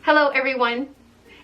Hello everyone,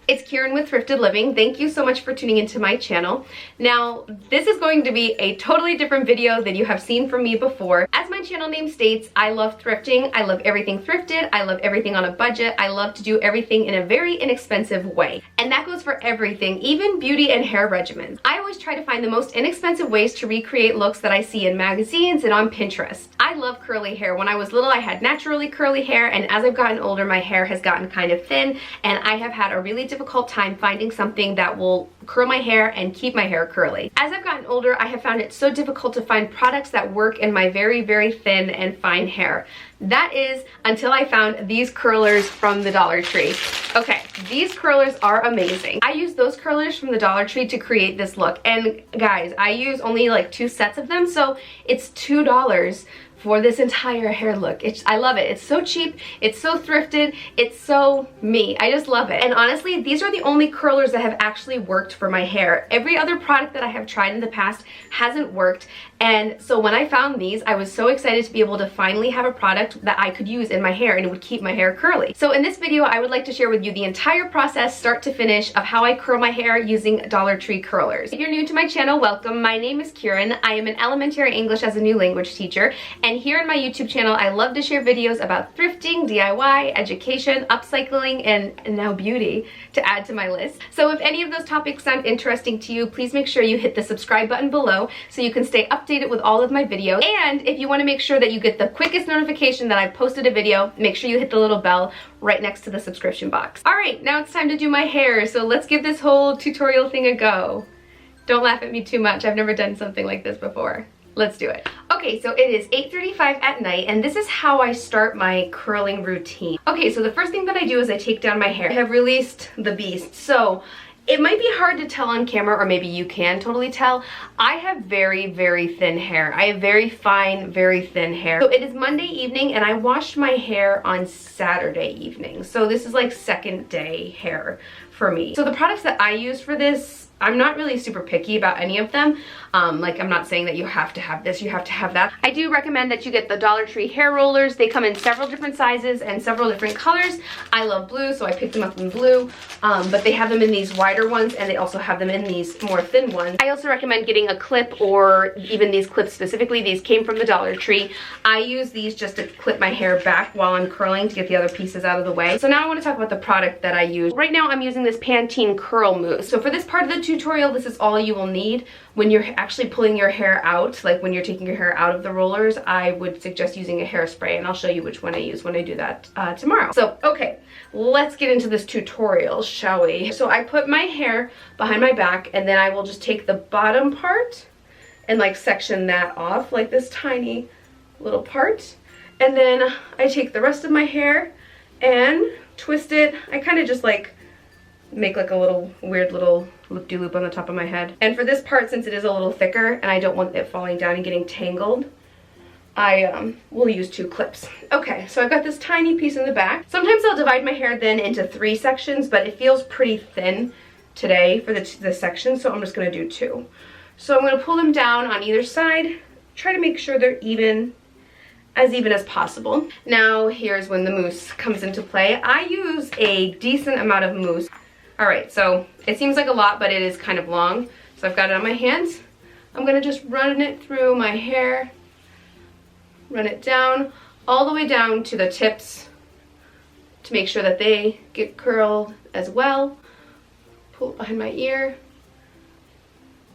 it's Kieran with Thrifted Living. Thank you so much for tuning into my channel. Now, this is going to be a totally different video than you have seen from me before. As my channel name states, I love thrifting. I love everything thrifted. I love everything on a budget. I love to do everything in a very inexpensive way. And that goes for everything, even beauty and hair regimens. I always try to find the most inexpensive ways to recreate looks that I see in magazines and on Pinterest. I love curly hair. When I was little, I had naturally curly hair, and as I've gotten older, my hair has gotten kind of thin, and I have had a really difficult time finding something that will curl my hair and keep my hair curly. As I've gotten older, I have found it so difficult to find products that work in my very, very thin and fine hair. That is until I found these curlers from the Dollar Tree. Okay, these curlers are amazing. I use those curlers from the Dollar Tree to create this look. And guys, I use only like 2 sets of them, so it's $2 for this entire hair look. I love it. It's so cheap, it's so thrifted, it's so me. I just love it. And honestly, these are the only curlers that have actually worked for my hair. Every other product that I have tried in the past hasn't worked. And so when I found these, I was so excited to be able to finally have a product that I could use in my hair and it would keep my hair curly. So in this video, I would like to share with you the entire process, start to finish, of how I curl my hair using Dollar Tree curlers. If you're new to my channel, welcome. My name is Kieran. I am an elementary English as a new language teacher. And here in my YouTube channel, I love to share videos about thrifting, DIY, education, upcycling, and now beauty to add to my list. So if any of those topics sound interesting to you, please make sure you hit the subscribe button below so you can stay updated with all of my videos. And if you want to make sure that you get the quickest notification that I've posted a video, make sure you hit the little bell right next to the subscription box. All right, now it's time to do my hair. So let's give this whole tutorial thing a go. Don't laugh at me too much. I've never done something like this before. Let's do it. Okay, so it is 8:35 at night, and this is how I start my curling routine. Okay, so the first thing that I do is I take down my hair. I have released the beast, so it might be hard to tell on camera, or maybe you can totally tell. I have very, very thin hair. I have very fine, very thin hair. So it is Monday evening, and I washed my hair on Saturday evening. So this is like second day hair for me. So the products that I use for this, I'm not really super picky about any of them. Like, I'm not saying that you have to have this, you have to have that. I do recommend that you get the Dollar Tree hair rollers. They come in several different sizes and several different colors. I love blue, so I picked them up in blue, but they have them in these wider ones, and they also have them in these more thin ones. I also recommend getting a clip, or even these clips specifically. These came from the Dollar Tree. I use these just to clip my hair back while I'm curling to get the other pieces out of the way. So now I want to talk about the product that I use. Right now I'm using this Pantene Curl Mousse. So for this part of the tutorial, this is all you will need. When you're actually pulling your hair out, like when you're taking your hair out of the rollers, I would suggest using a hairspray, and I'll show you which one I use when I do that tomorrow. So, okay, let's get into this tutorial, shall we? So I put my hair behind my back, and then I will just take the bottom part and like section that off, like this tiny little part. And then I take the rest of my hair and twist it. I kind of just like make like a little weird little loop-de-loop on the top of my head. And for this part, since it is a little thicker and I don't want it falling down and getting tangled, I will use 2 clips. Okay, so I've got this tiny piece in the back. Sometimes I'll divide my hair then into 3 sections, but it feels pretty thin today for the section, so I'm just gonna do 2. So I'm gonna pull them down on either side, try to make sure they're even as possible. Now here's when the mousse comes into play. I use a decent amount of mousse. All right, so it seems like a lot, but it is kind of long. So I've got it on my hands. I'm gonna just run it through my hair, run it down, all the way down to the tips to make sure that they get curled as well. Pull it behind my ear.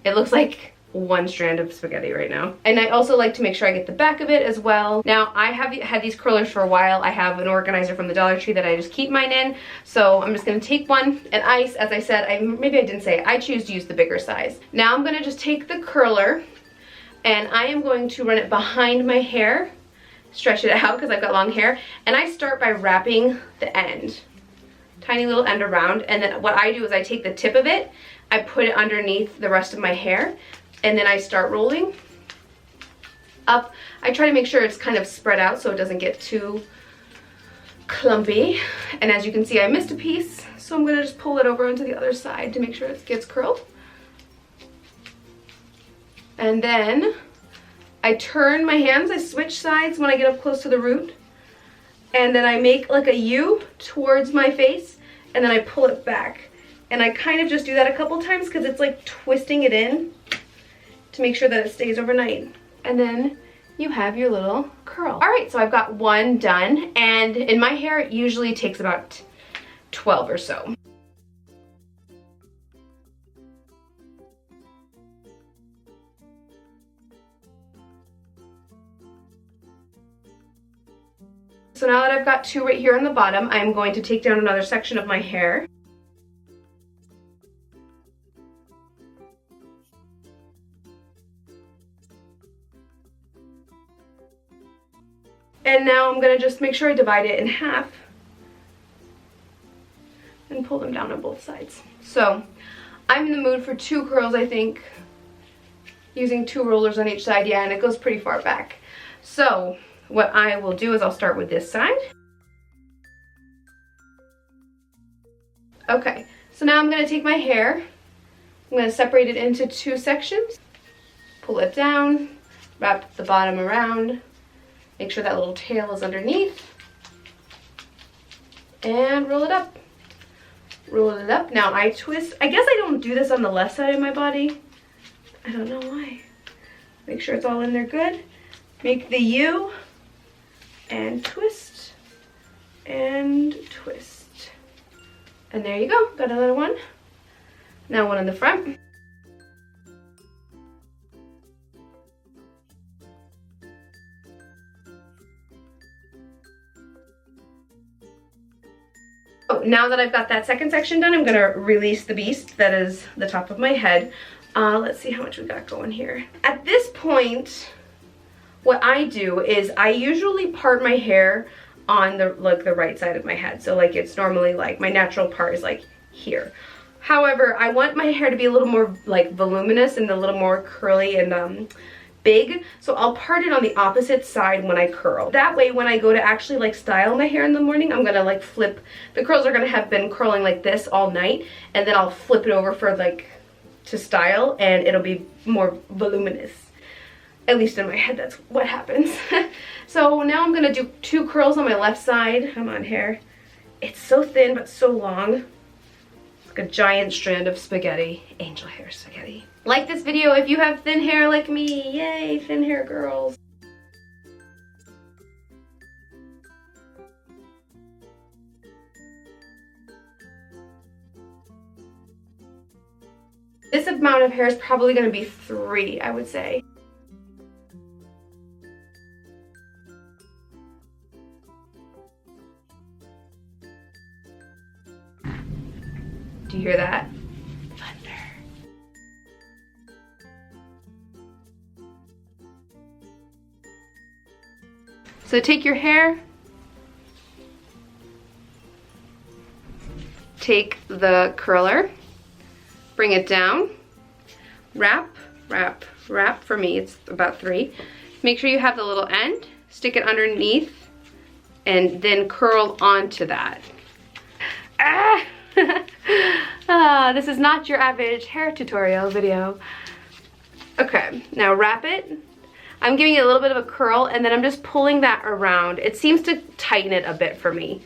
It looks like one strand of spaghetti right now. And I also like to make sure I get the back of it as well. Now, I have had these curlers for a while. I have an organizer from the Dollar Tree that I just keep mine in. So I'm just gonna take one, and as I said, maybe I didn't say, I choose to use the bigger size. Now I'm gonna just take the curler, and I am going to run it behind my hair, stretch it out because I've got long hair, and I start by wrapping the end, tiny little end around, and then what I do is I take the tip of it, I put it underneath the rest of my hair, and then I start rolling up. I try to make sure it's kind of spread out so it doesn't get too clumpy. And as you can see, I missed a piece, so I'm gonna just pull it over onto the other side to make sure it gets curled. And then I turn my hands, I switch sides when I get up close to the root, and then I make like a U towards my face, and then I pull it back. And I kind of just do that a couple times because it's like twisting it in to make sure that it stays overnight. And then you have your little curl. All right, so I've got one done, and in my hair it usually takes about 12 or so. So now that I've got two right here on the bottom, I'm going to take down another section of my hair. And now I'm gonna just make sure I divide it in half and pull them down on both sides. So I'm in the mood for two curls, I think, using two rollers on each side. Yeah, and it goes pretty far back. So what I will do is I'll start with this side. Okay, so now I'm gonna take my hair, I'm gonna separate it into two sections, pull it down, wrap the bottom around, make sure that little tail is underneath, and roll it up. Roll it up. Now I twist. I guess I don't do this on the left side of my body. I don't know why. Make sure it's all in there good. Make the U and twist and twist. And there you go. Got another one. Now one in the front. Now that I've got that second section done, I'm gonna release the beast that is the top of my head. Let's see how much we got going here. At this point, what I do is I usually part my hair on the right side of my head. So like it's normally like my natural part is like here. However, I want my hair to be a little more like voluminous and a little more curly and big, so I'll part it on the opposite side when I curl. That way when I go to actually like style my hair in the morning, I'm gonna like flip, the curls are gonna have been curling like this all night, and then I'll flip it over for like to style and it'll be more voluminous. At least in my head, that's what happens. So now I'm gonna do two curls on my left side. Come on, hair. It's so thin but so long. It's like a giant strand of spaghetti, angel hair spaghetti. Like this video if you have thin hair like me. Yay, thin hair girls. This amount of hair is probably going to be 3, I would say. Do you hear that? So take your hair, take the curler, bring it down, wrap, wrap, wrap. For me, it's about 3. Make sure you have the little end, stick it underneath, and then curl onto that. This is not your average hair tutorial video. Okay, now wrap it. I'm giving it a little bit of a curl, and then I'm just pulling that around. It seems to tighten it a bit for me.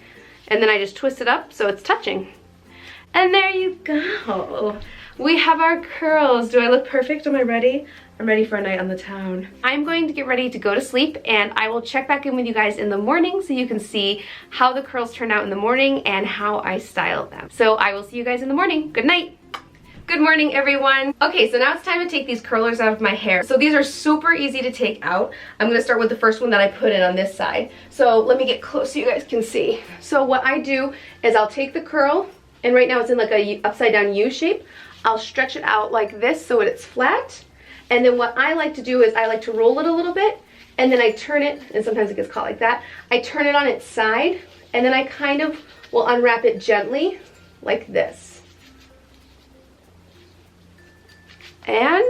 And then I just twist it up so it's touching. And there you go. We have our curls. Do I look perfect? Am I ready? I'm ready for a night on the town. I'm going to get ready to go to sleep, and I will check back in with you guys in the morning so you can see how the curls turn out in the morning and how I style them. So I will see you guys in the morning. Good night. Good morning, everyone. Okay, so now it's time to take these curlers out of my hair. So these are super easy to take out. I'm gonna start with the first one that I put in on this side. So let me get close so you guys can see. So what I do is I'll take the curl, and right now it's in like a upside down U shape. I'll stretch it out like this so it's flat. And then what I like to do is I like to roll it a little bit, and then I turn it, and sometimes it gets caught like that. I turn it on its side, and then I kind of will unwrap it gently like this. And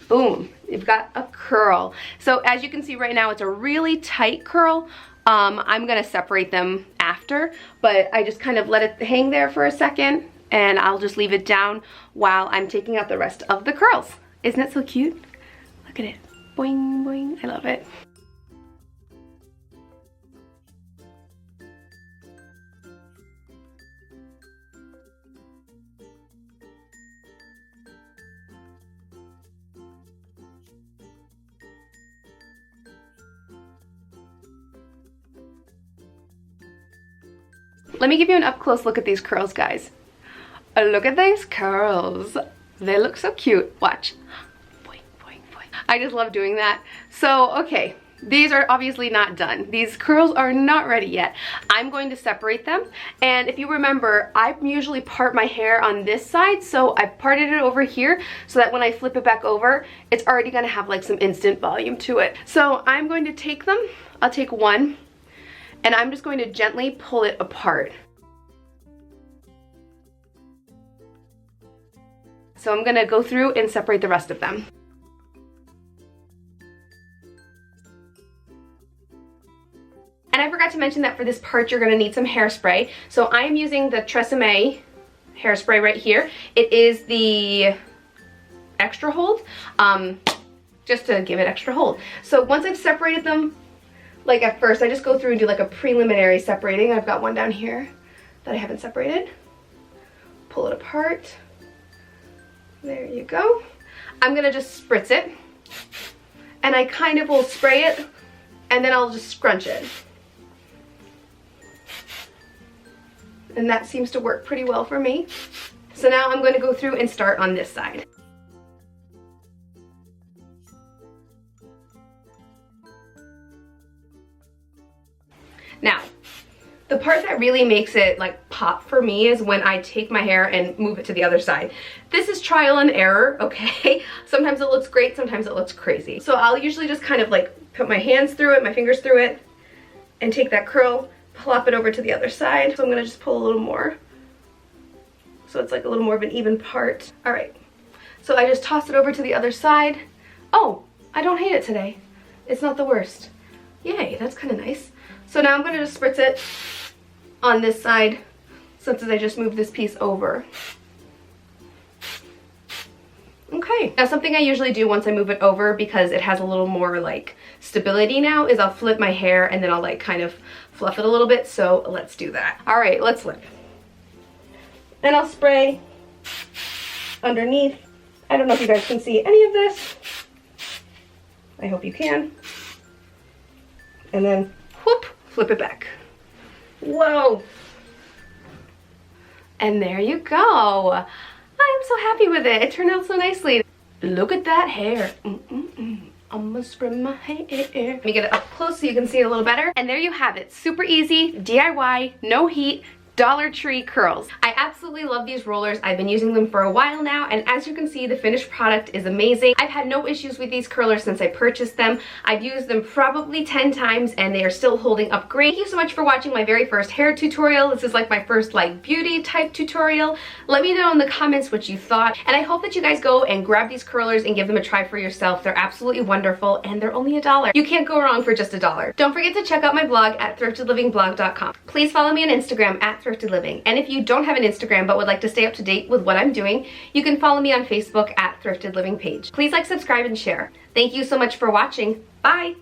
boom, you've got a curl. So as you can see right now, it's a really tight curl. I'm gonna separate them after, but I just kind of let it hang there for a second, and I'll just leave it down while I'm taking out the rest of the curls. Isn't it so cute? Look at it, boing, boing, I love it. Let me give you an up close look at these curls, guys. Look at these curls. They look so cute. Watch. Boing, boing, boing. I just love doing that. So, okay. These are obviously not done. These curls are not ready yet. I'm going to separate them. And if you remember, I usually part my hair on this side. So I've parted it over here so that when I flip it back over, it's already gonna have like some instant volume to it. So I'm going to take them. I'll take one and I'm just going to gently pull it apart. So I'm gonna go through and separate the rest of them. And I forgot to mention that for this part, you're gonna need some hairspray. So I'm using the Tresemme hairspray right here. It is the extra hold, just to give it extra hold. So once I've separated them, like at first, I just go through and do like a preliminary separating. I've got one down here that I haven't separated. Pull it apart. There you go. I'm gonna just spritz it. And I kind of will spray it, and then I'll just scrunch it. And that seems to work pretty well for me. So now I'm going to go through and start on this side. Now, the part that really makes it like pop for me is when I take my hair and move it to the other side. This is trial and error, okay? Sometimes it looks great, sometimes it looks crazy. So I'll usually just kind of like put my hands through it, my fingers through it, and take that curl, plop it over to the other side. So I'm gonna just pull a little more. So it's like a little more of an even part. All right, so I just toss it over to the other side. Oh, I don't hate it today. It's not the worst. Yay, that's kind of nice. So now I'm gonna just spritz it on this side since I just moved this piece over. Okay, now something I usually do once I move it over, because it has a little more like stability now, is I'll flip my hair and then I'll like kind of fluff it a little bit. So let's do that. All right, let's flip. And I'll spray underneath. I don't know if you guys can see any of this. I hope you can. And then whoop, flip it back. Whoa. And there you go. I'm so happy with it. It turned out so nicely. Look at that hair. I'm gonna spray my hair. Let me get it up close so you can see it a little better. And there you have it. Super easy, DIY, no heat, Dollar Tree curls. I absolutely love these rollers. I've been using them for a while now, and as you can see, the finished product is amazing. I've had no issues with these curlers since I purchased them. I've used them probably 10 times and they are still holding up great. Thank you so much for watching my very first hair tutorial. This is like my first like beauty type tutorial. Let me know in the comments what you thought, and I hope that you guys go and grab these curlers and give them a try for yourself. They're absolutely wonderful and they're only $1. You can't go wrong for just $1. Don't forget to check out my blog at thriftedlivingblog.com. Please follow me on Instagram at Thrifted Living. And if you don't have an Instagram but would like to stay up to date with what I'm doing, you can follow me on Facebook at Thrifted Living page. Please like, subscribe, and share. Thank you so much for watching. Bye!